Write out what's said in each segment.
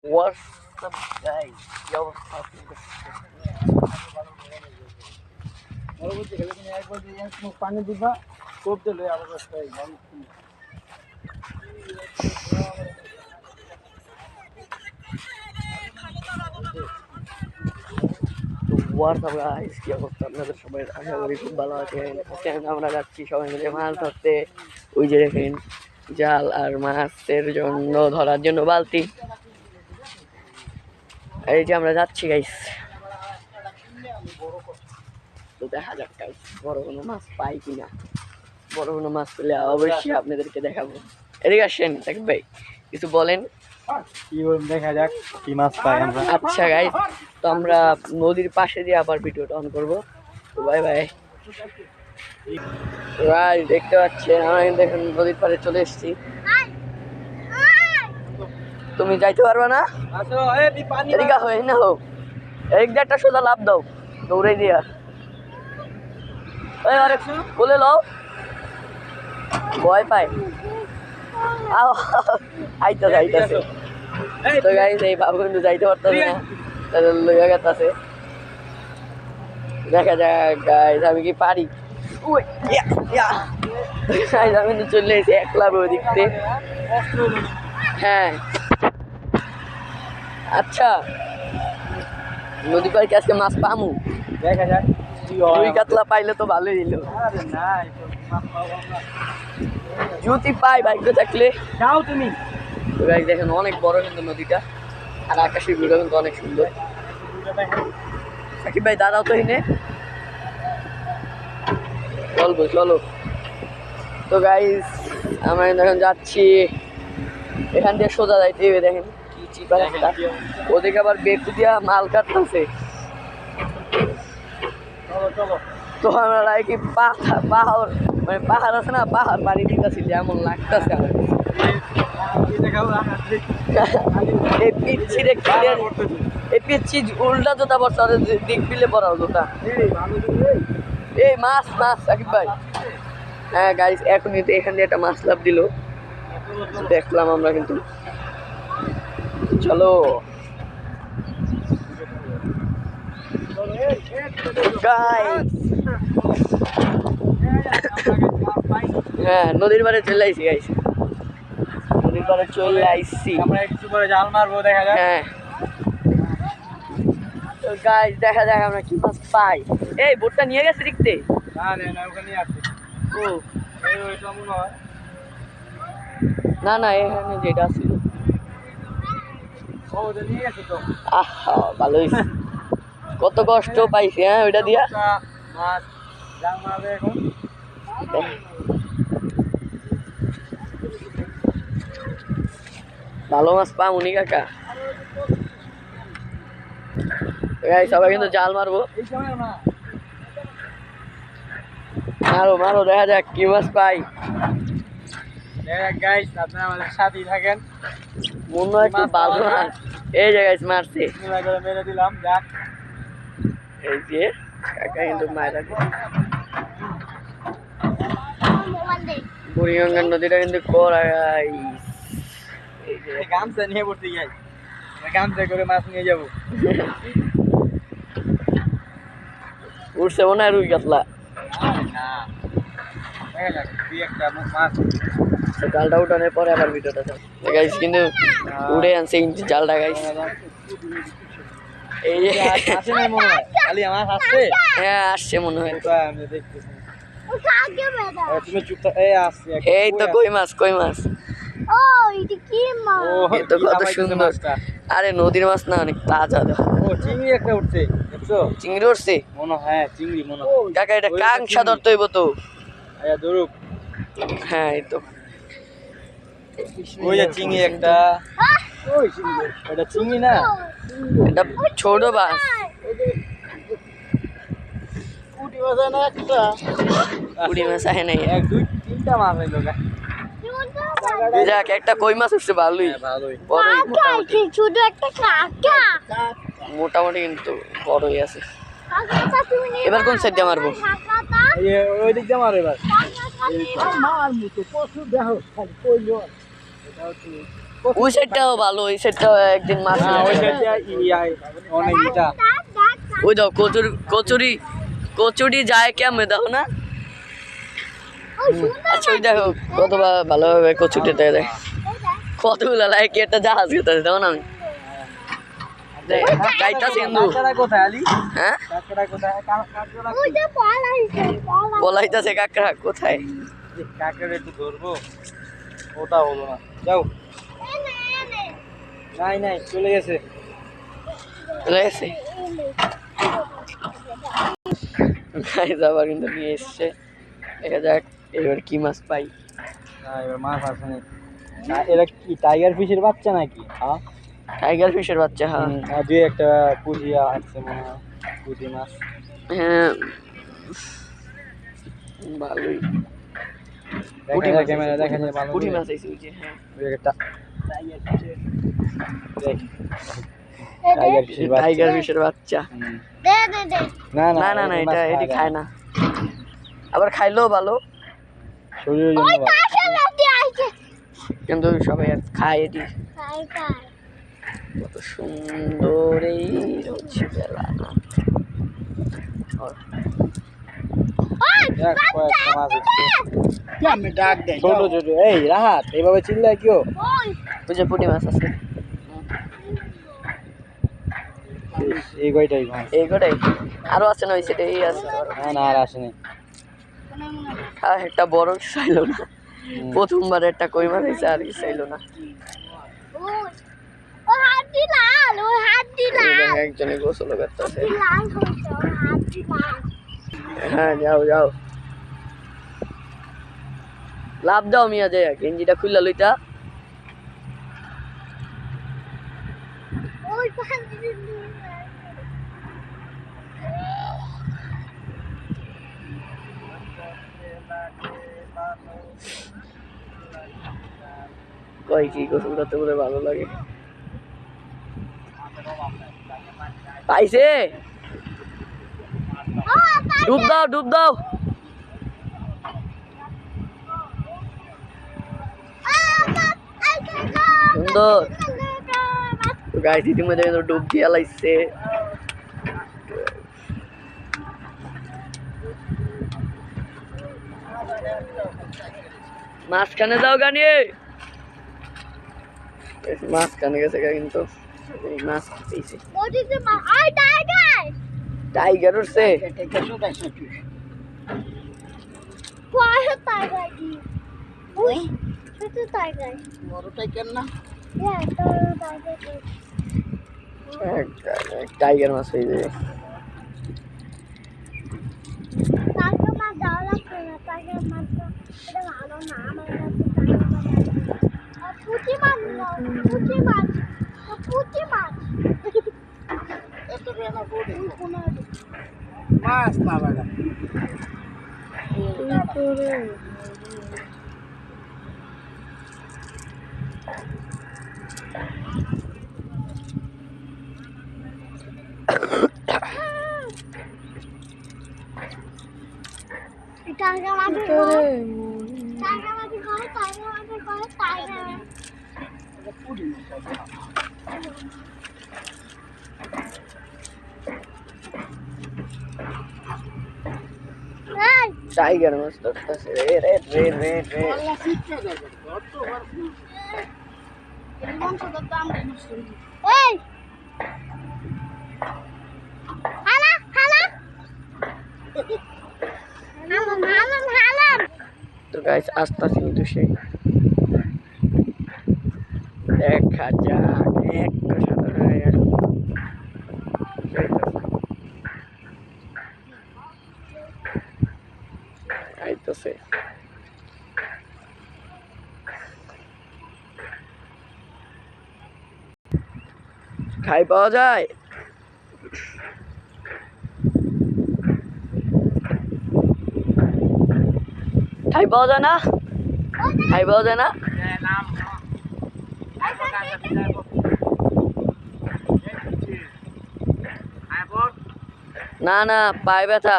What's up, guys? কি অবস্থা আপনাদের? পানি দিবা কোপ দিলে আবার What's up, guys? কি অবস্থা আপনাদের সবাই? আশা করি খুব ভালো আছেন। আজকে আমরা যাচ্ছি সবাই মিলে মাছ ধরতে। ওই যে দেখেন জাল আর মাছের জন্য ধরার জন্য বালতি। এই যে আমরা যাচ্ছি গাইস। তো দেখা যাক গাইস বড় কোনো মাছ পাই কিনা। বড় কোনো মাছ পেলে অবশ্যই আপনাদেরকে দেখাবো। এদিকে আসেন সাকিব ভাই, কিছু বলেন। কি দেখা যাক কি মাছ পাই আমরা। আচ্ছা গাইস, তো আমরা নদীর পাশে দিয়ে আবার ভিডিওটা অন করবো। তো বাই বাই। গাইস দেখতে পাচ্ছেন আমরা কিন্তু এখন নদীর পাড়ে চলে এসেছি। তুমি যাইতে পারবে না? এদিকে হয়ে না হোক, এক একটা সোজা লাভ দাও, দৌড়ে দিয়া আরেক বলে লও, ভয় পায়। আইতাছে আইতাছে। তো গাইস এই বাবু কিন্তু যাইতে পারতেছে না, তাহলে লইয়া গেছে। দেখা যাক গাইস আমি কি পারি। আমি কিন্তু চলে এসেছি একলা ওই দিক থেকে। হ্যাঁ আচ্ছা, নদী পাড়ে আজকে মাছ পামু, দেখা যাক রুই কাতলা পাইলে তো ভালোই হইল। যদি পাই ভাগ্য থাকলে যাও তুমি। তো গাইস দেখেন অনেক বড় কিন্তু নদীটা, আর আকাশের ভিউটা কিন্তু অনেক সুন্দর। সাকিব ভাই দাঁড়াও তো এনে, চলবো চলো। তো গাইস আমরা এখন যাচ্ছি, এখান দিয়ে সোজা যাইতে হবে। দেখেন কি চিপা রাস্তা, ওদিকে আবার বেকু দিয়া মাল কাটতেছে। তো আমরা কি পাহাড় মানে পাহাড় আছে না, পাহাড় পাড়ি দিতেছি যেমন লাগতেছে আমার। এই পিচ্ছি এই পিচ্ছি উল্টা জোতা পড়ছে, দিক পিলে পড়াও জোতা। এই মাছ মাছ সাকিব ভাই। হ্যাঁ গাইস এখন কিন্তু এখান দিয়ে একটা মাছ লাভ দিল, দেখলাম আমরা কিন্তু। চলো গাইস, হ্যাঁ নদীর পাড়ে চলে আইছি গাইস, নদীর পাড়ে চলে আইছি। আমরা একটু পরে জাল মারবো, দেখা যাক। হ্যাঁ তো গাইস দেখা যাক আমরা কি মাছ পাই। এই বোটটা নিয়ে গেছে দেখতে। না ওখানে আছে। ও এই ওইটা মনে হয়। না না এখানে যেটা ছিল। ও ওটা নিয়ে গেছে তো। আহা ভালো হয়েছে, কত কষ্ট পাইছি হ্যাঁ ওইটা দিয়া। মাছ জাল মারবে এখন। ভালো মাছ পামুনি কাকা। সবাই কিন্তু জাল মারবো, এই সময় না মারো মারো, দেখা যাক কি মাছ পাই। গাইস আপনারা আমাদের সাথেই থাকেন। মনে হয় একটু ভালো মাছ। এই যে গাইস মারছে, করে মেরে দিলাম। যাক এই যে কাকা কিন্তু মায়েরা বুড়িগঙ্গার নদীটা কিন্তু করাই। এই যে গামছা নিয়ে পড়তে যাই, গামছা করে মাছ নিয়ে যাবো। উঠছে মনে হয় রুই কাতলা। দেখা যাক দুই একটা মাছ। জালটা উঠানোর পরে আবার ভিডিওটা গাইস কিন্তু উড়ে আনছে জালটা গাইস। এই যে আসে নাই মনে হয়, খালি মাছ আসছে। হ্যাঁ আসছে মনে হয়। আমি দেখতেছি। তুমি চুপ থাক। এই তো কই মাছ কই মাছ। ও এটা কি মাছ? এই তো কত সুন্দর। আরে নদীর মাছ না, অনেক তাজা। ও চিংড়ি একটা উঠছে, দেখছো? চিংড়ি উঠছে মনে হয় চিংড়ি মনে হয়। কাকা এটা কাংসা ধরতে হইব তো। আয়া ধরুক। হ্যাঁ এই তো ওই যে চিংড়ি একটা। ওই চিংড়ি, এটা চিংড়ি না, এটা ছোট মাছ। পুঁটি মাছ না একটা। পুঁটি মাছ আহে নাই, এক দুই তিনটা মাছ হইলো। যাক একটা কই মাছ উঠছে ভালোই, বড়ই মোটামুটি। ছোট একটা কাকা। মোটামুটি কিন্তু বড়ই আছে। এবার কোন সাইড দিয়ে মারবো? ওই দিক দিয়ে মারো এবার। মারবো তো প্রচুর, দেখো খালি কইলো। এটা হচ্ছে ওই সাইডটাও ভালো, ওই সাইডটাও একদিন মাছ না ওই সাইডটা অনেক ইটা ওই দাও কচুরি কচুরি কচুরি যায় কেমন দেখো না। আচ্ছা ওই দেখো কত ভালোভাবে কচুরিটা দেয়, কতগুলো লাইক একটা জাহাজ খেতে দেখো না আমি যাইতাছি কিন্তু। কাকড়া কোথায় আলি? হ্যাঁ কাকড়া কোথায়? কাকড়া ওই যে পলাইছে পলা বলাইতাছে কাকড়া কোথায়। কাকড়া একটু ধরবো, ওটা হলো না। যাও। নাই নাই চলে গেছে। চলে গেছে গাইস, আবার কিন্তু নিয়ে এসছে, দেখা যাক এবার কি মাছ পাই। না এবার মাছ আসে না। এরা কি টাইগার ফিশের বাচ্চা নাকি? হ্যাঁ টাইগার ফিশের বাচ্চা, হ্যাঁ আর দুই একটা পুঁজিয়া আছে মনে হয়, পুঁজি মাছ। হ্যাঁ ভালোই পুঁটি মাছ ক্যামেরা দেখা যায় ভালো। পুঁটি মাছ আইছে ওই যে, হ্যাঁ ওই একটা দেখ, টাইগার ফিশের বাচ্চা। টাইগার ফিশের বাচ্চা। দে দে দে না না না না, এই এটা মাছ এটি খায় না, আবার খাইলেও ভালো, শরীরের জন্য ওই ভালো। কাছে লাগতে আইছে কিন্তু সবাই আর খায় এটি। খাই খাই কত সুন্দর এই হচ্ছে বেলা না। ওই দেখ কয়েকটা মাছ আছে। আমি ডাক দেয় ছোট ছোট। এই রাহাত এইভাবে চিল্লায় কেউ? ওই ওই যে পুঁটি মাছ আছে, এই কয়টাই মাছ। এই কটাই আরো আছে না ওই সাইডে, এই আছে না না আর আসেনি। আর একটা বড় চাইলো না, প্রথমবার একটা কই মাছ হয়েছে আর কি চাইলো না। ওই ওই হাতটি লাল, ওই হাতটি এই লাল, দেখো একজনে গোসল করতেছে। হাতটি লাল হয়েছে, ওই হাতটি লাল। হ্যাঁ যাও যাও, লাভ দাও মিয়া, যে গেঞ্জিটা খুললা লইতা। ওই পাশে কই কি গোসল করতে বলে ভালো লাগে। পাইছে, ডুব দাও ডুব দাও। সুন্দর গাইস, ইতিমধ্যে কিন্তু ডুব দিয়া লাগছে। মাঝখানে যাও গানি, মাঝখানে গেছে কিন্তু এই মাছ পেয়েছে। ওদিকে মা আই টাইগার টাইগার উঠছে, কয় টাইগার কি ওই ছোট টাইগার বড় টাইগার না হ্যাঁ তো টাইগার টাইগার মাছ হয়ে যাবে। টাইগার মাছ দাও লাগবে না টাইগার মাছ তো এটা ভালো না আমার কাছে টাইগার মাছ আর পুঁটি মাছ নাও পুঁটি মাছ তো পুঁটি মাছ এত বেলা বড় মাছ না বাবা টাইগার মাছ টাইগার মাছ করে টাইগার মাছ করে টাইগার এই টাইগার মাছ ধরতেছে, রে রে রে রে রে। এই হালা হালা হালাম হালাম হালাম তো গাইস আসতেছি কিন্তু সেই দেখা যাক একটা সাধারণ আইতেছে। খাই পাওয়া যায়, খাই পাওয়া যায় না, খাই পাওয়া যায় না। না না পায়ে ব্যথা।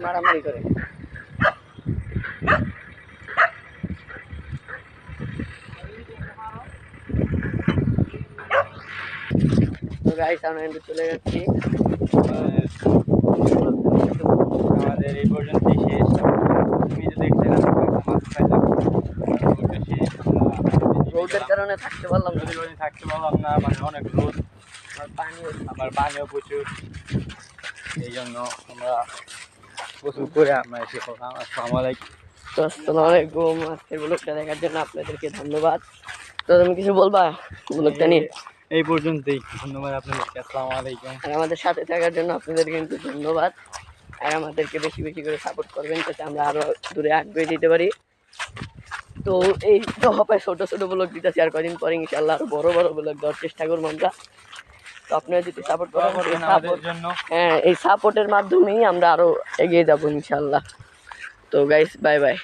মারামারি করে। তো গাইস আমরা কিন্তু চলে যাচ্ছি। আমাদের এই পর্যন্তই শেষ। তুমি তো দেখলে মাছ খাইলাম, শেষ। রোদের কারণে থাকতে পারলাম না, থাকতে পারলাম না, মানে অনেক রোদ, আমার পানিও প্রচুর, এই জন্য আমরা প্রচুর করে আমরা এসে আসসালামু আলাইকুম। তো আসসালামু আলাইকুম। আজকের ব্লগটা দেখার জন্য আপনাদেরকে ধন্যবাদ। তো তুমি কিছু বলবা ব্লগটা নিয়ে? এই পর্যন্তই, ধন্যবাদ আপনাদেরকে, আসসালামু আলাইকুম। আর আমাদের সাথে থাকার জন্য আপনাদের কিন্তু ধন্যবাদ। আর আমাদেরকে বেশি বেশি করে সাপোর্ট করবেন যাতে আমরা আরও দূরে আগে দিতে পারি। তো এই তো হবে ছোটো ছোটো ব্লগ দিতেছি, আর কদিন পরে ইনশাল্লাহ আরও বড়ো বড়ো ব্লগ দেওয়ার চেষ্টা করবো আমরা। তো আপনারা যদি সাপোর্ট করেন, আমাদের জন্য হ্যাঁ এই সাপোর্টের মাধ্যমেই আমরা আরও এগিয়ে যাবো ইনশাল্লাহ। তো গাইস বাই বাই।